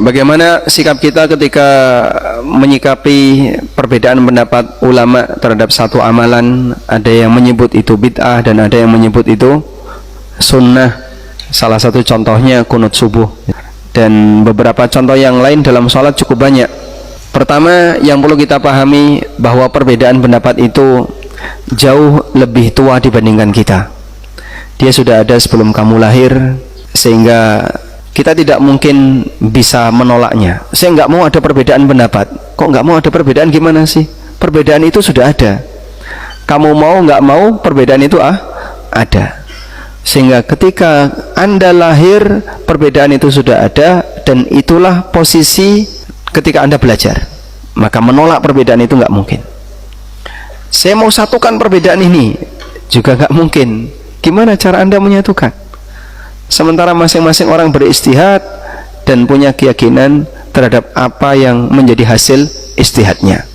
Bagaimana sikap kita ketika menyikapi perbedaan pendapat ulama terhadap satu amalan? Ada yang menyebut itu bid'ah dan ada yang menyebut itu sunnah. Salah satu contohnya kunut subuh, dan beberapa contoh yang lain dalam sholat cukup banyak. Pertama yang perlu kita pahami bahwa perbedaan pendapat itu jauh lebih tua dibandingkan kita. Dia sudah ada sebelum kamu lahir, sehingga kita tidak mungkin bisa menolaknya. Saya nggak mau ada perbedaan pendapat. Kok nggak mau ada perbedaan, gimana sih? Perbedaan itu sudah ada. Kamu mau nggak mau, perbedaan itu ada. Sehingga ketika Anda lahir, perbedaan itu sudah ada, dan itulah posisi ketika Anda belajar. Maka menolak perbedaan itu nggak mungkin. Saya mau satukan perbedaan ini, juga nggak mungkin. Gimana cara Anda menyatukan? Sementara masing-masing orang beristihad dan punya keyakinan terhadap apa yang menjadi hasil istihadnya.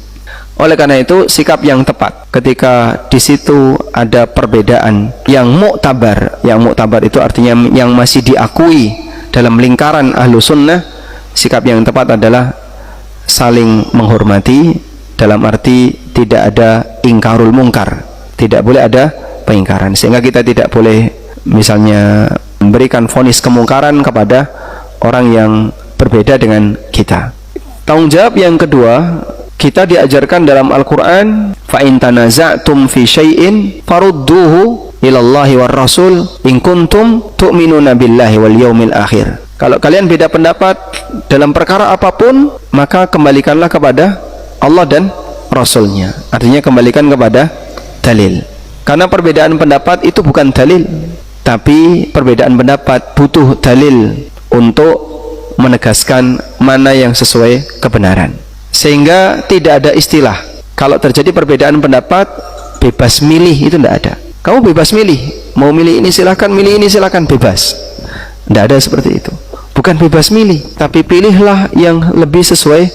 Oleh karena itu, sikap yang tepat ketika di situ ada perbedaan yang muktabar itu artinya yang masih diakui dalam lingkaran ahlu sunnah, sikap yang tepat adalah saling menghormati, dalam arti tidak ada ingkarul mungkar, tidak boleh ada pengingkaran, sehingga kita tidak boleh misalnya memberikan vonis kemungkaran kepada orang yang berbeda dengan kita. Tanggung jawab yang kedua, kita diajarkan dalam Al-Quran, fa in tanaza'tum fi syai'in farudduhu ilallahi war rasul in kuntum tu'minuna billahi wal yaumil akhir. Kalau kalian beda pendapat dalam perkara apapun, maka kembalikanlah kepada Allah dan Rasulnya. Artinya kembalikan kepada dalil. Karena perbedaan pendapat itu bukan dalil, tapi perbedaan pendapat butuh dalil untuk menegaskan mana yang sesuai kebenaran. Sehingga tidak ada istilah kalau terjadi perbedaan pendapat bebas milih, itu tidak ada. Kamu bebas milih, mau milih ini silahkan, milih ini silahkan, bebas. Tidak ada seperti itu. Bukan bebas milih, tapi pilihlah yang lebih sesuai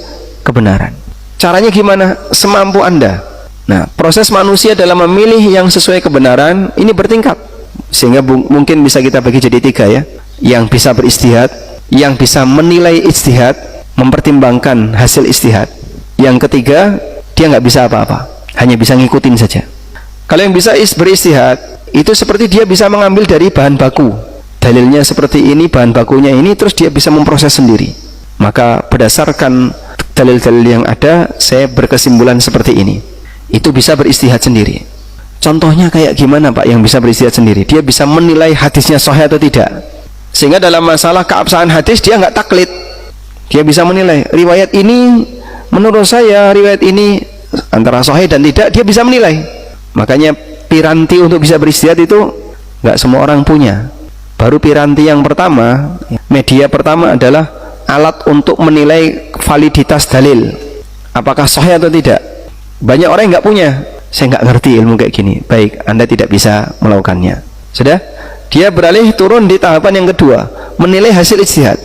kebenaran. Caranya gimana? Semampu Anda. Nah, proses manusia dalam memilih yang sesuai kebenaran ini bertingkat, sehingga mungkin bisa kita bagi jadi tiga ya. Yang bisa beristihad, yang bisa menilai ijtihad, mempertimbangkan hasil ijtihad. Yang ketiga, dia nggak bisa apa-apa, hanya bisa ngikutin saja. Kalau yang bisa beristihad, itu seperti dia bisa mengambil dari bahan baku, dalilnya seperti ini, bahan bakunya ini, terus dia bisa memproses sendiri. Maka berdasarkan dalil-dalil yang ada, saya berkesimpulan seperti ini. Itu bisa beristihad sendiri. Contohnya kayak gimana Pak yang bisa beristihad sendiri? Dia bisa menilai hadisnya sahih atau tidak, sehingga dalam masalah keabsahan hadis dia nggak taklid. Dia bisa menilai riwayat ini, menurut saya riwayat ini antara sahih dan tidak, dia bisa menilai. Makanya piranti untuk bisa beristihad itu nggak semua orang punya. Baru piranti yang pertama, media pertama adalah alat untuk menilai validitas dalil, apakah sahih atau tidak. Banyak orang yang nggak punya. Saya nggak ngerti ilmu kayak gini. Baik, Anda tidak bisa melakukannya. Sudah? Dia beralih turun di tahapan yang kedua, menilai hasil ijtihad.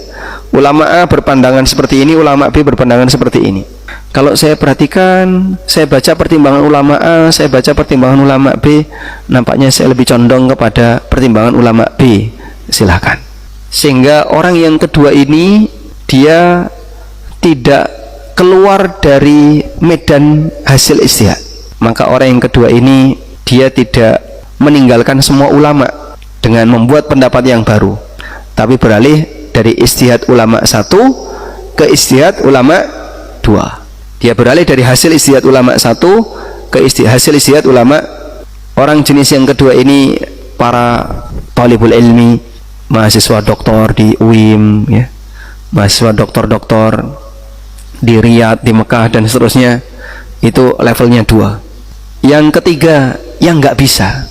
Ulama A berpandangan seperti ini, ulama B berpandangan seperti ini. Kalau saya perhatikan, saya baca pertimbangan ulama A, saya baca pertimbangan ulama B, nampaknya saya lebih condong kepada pertimbangan ulama B. Silahkan. Sehingga orang yang kedua ini, dia tidak keluar dari medan hasil ijtihad. Maka orang yang kedua ini, dia tidak meninggalkan semua ulama dengan membuat pendapat yang baru, tapi beralih dari ijtihad ulama satu ke ijtihad ulama dua. Dia beralih dari hasil ijtihad ulama satu ke hasil ijtihad ulama. Orang jenis yang kedua ini para talibul ilmi, mahasiswa doktor di UIM ya, mahasiswa doktor-doktor di Riyadh, di Mekah dan seterusnya. Itu levelnya 2. Yang ketiga, yang nggak bisa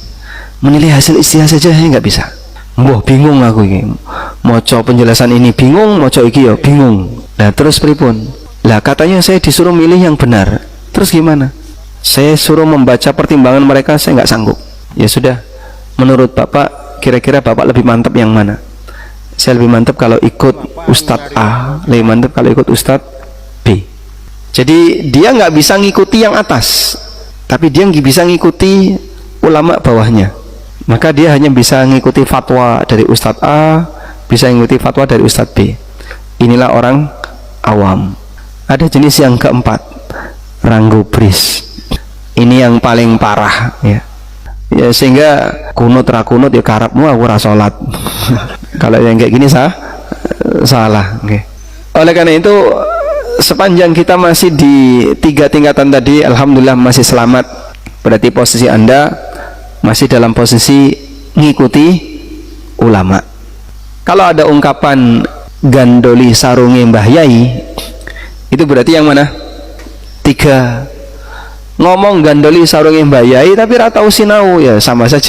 menilai hasil ijtihad saja, saya nggak bisa. Wah, bingung aku ini. Moco penjelasan ini bingung, moco iki ya bingung. Nah, terus pripun? Lah katanya saya disuruh milih yang benar. Terus gimana? Saya suruh membaca pertimbangan mereka, saya nggak sanggup. Ya sudah. Menurut Bapak, kira-kira Bapak lebih mantap yang mana? Saya lebih mantap kalau ikut Ustadz A, lebih mantap kalau ikut Ustadz B. Jadi dia nggak bisa ngikuti yang atas, tapi dia bisa ngikuti ulama bawahnya. Maka dia hanya bisa ngikuti fatwa dari Ustadz A, bisa ngikuti fatwa dari Ustadz B. Inilah orang awam. Ada jenis yang keempat, ranggubris. Ini yang paling parah ya. Ya sehingga kunut ya karepmu aku ora salat. Kalau yang kayak gini salah. Okay. Oleh karena itu sepanjang kita masih di 3 tingkatan tadi, alhamdulillah masih selamat. Berarti posisi Anda masih dalam posisi ngikuti ulama. Kalau ada ungkapan gandoli sarunge Mbah Yai, itu berarti yang mana? 3. Ngomong gandoli sarunge Mbah Yai tapi ra tau sinau, ya sama saja.